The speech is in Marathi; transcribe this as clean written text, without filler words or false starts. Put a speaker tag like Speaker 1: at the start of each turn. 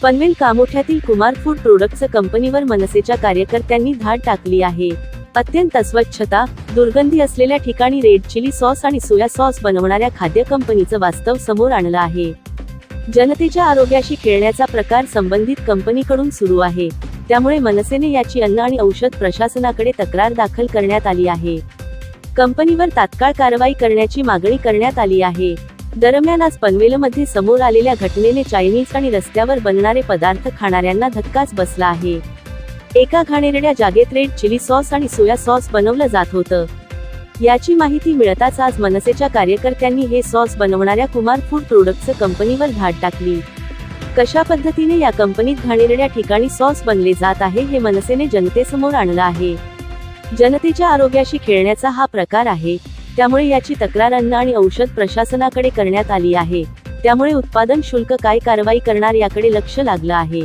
Speaker 1: पनवेल कामोठ्यातील कुमार फूड प्रोडक्ट्स कंपनीवर मनसेच्या कार्यकर्त्यांनी धाड टाकली आहे। अत्यंत अस्वच्छता, दुर्गंधी असलेल्या ठिकाणी रेड चिली सॉस आणि सोया सॉस बनवणाऱ्या खाद्य कंपनीचं वास्तव समोर आणलं आहे। जनतेच्या आरोग्याशी खेळण्याचा प्रकार संबंधित कंपनीकडून सुरू आहे, त्यामुळे मनसेने याची अन्न आणि औषध प्रशासनाकडे तक्रार दाखल करण्यात आली आहे। कंपनीवर तात्काळ कारवाई करण्याची मागणी करण्यात आली आहे। दरम्यान आज पनवेलमध्ये समोर आलेल्या घटनेने चायनीज आणि रस्त्यावर बनणारे पदार्थ खाणाऱ्यांना धक्काच बसला आहे। एका घाणेरड्या जागेत रेड चिली सॉस आणि सोया सॉस बनवलं जात होतं। याची माहिती मिळताच आज मनसेच्या कार्यकर्त्यांनी हे सॉस बनवणाऱ्या कुमार फूड प्रोडक्ट्स कंपनीवर धाड टाकली। कशा पद्धतीने या कंपनीत घाणेरड्या ठिकाणी सॉस बनले जात आहे हे मनसेने जनतेसमोर आणलं आहे। जनतेच्या आरोग्याशी खेळण्याचा हा प्रकार आहे, त्यामुळे याची तक्रार अन्न आणि औषध प्रशासनाकडे करण्यात आली आहे। त्यामुळे उत्पादन शुल्क काय कारवाई करणार याकडे लक्ष लागलं आहे।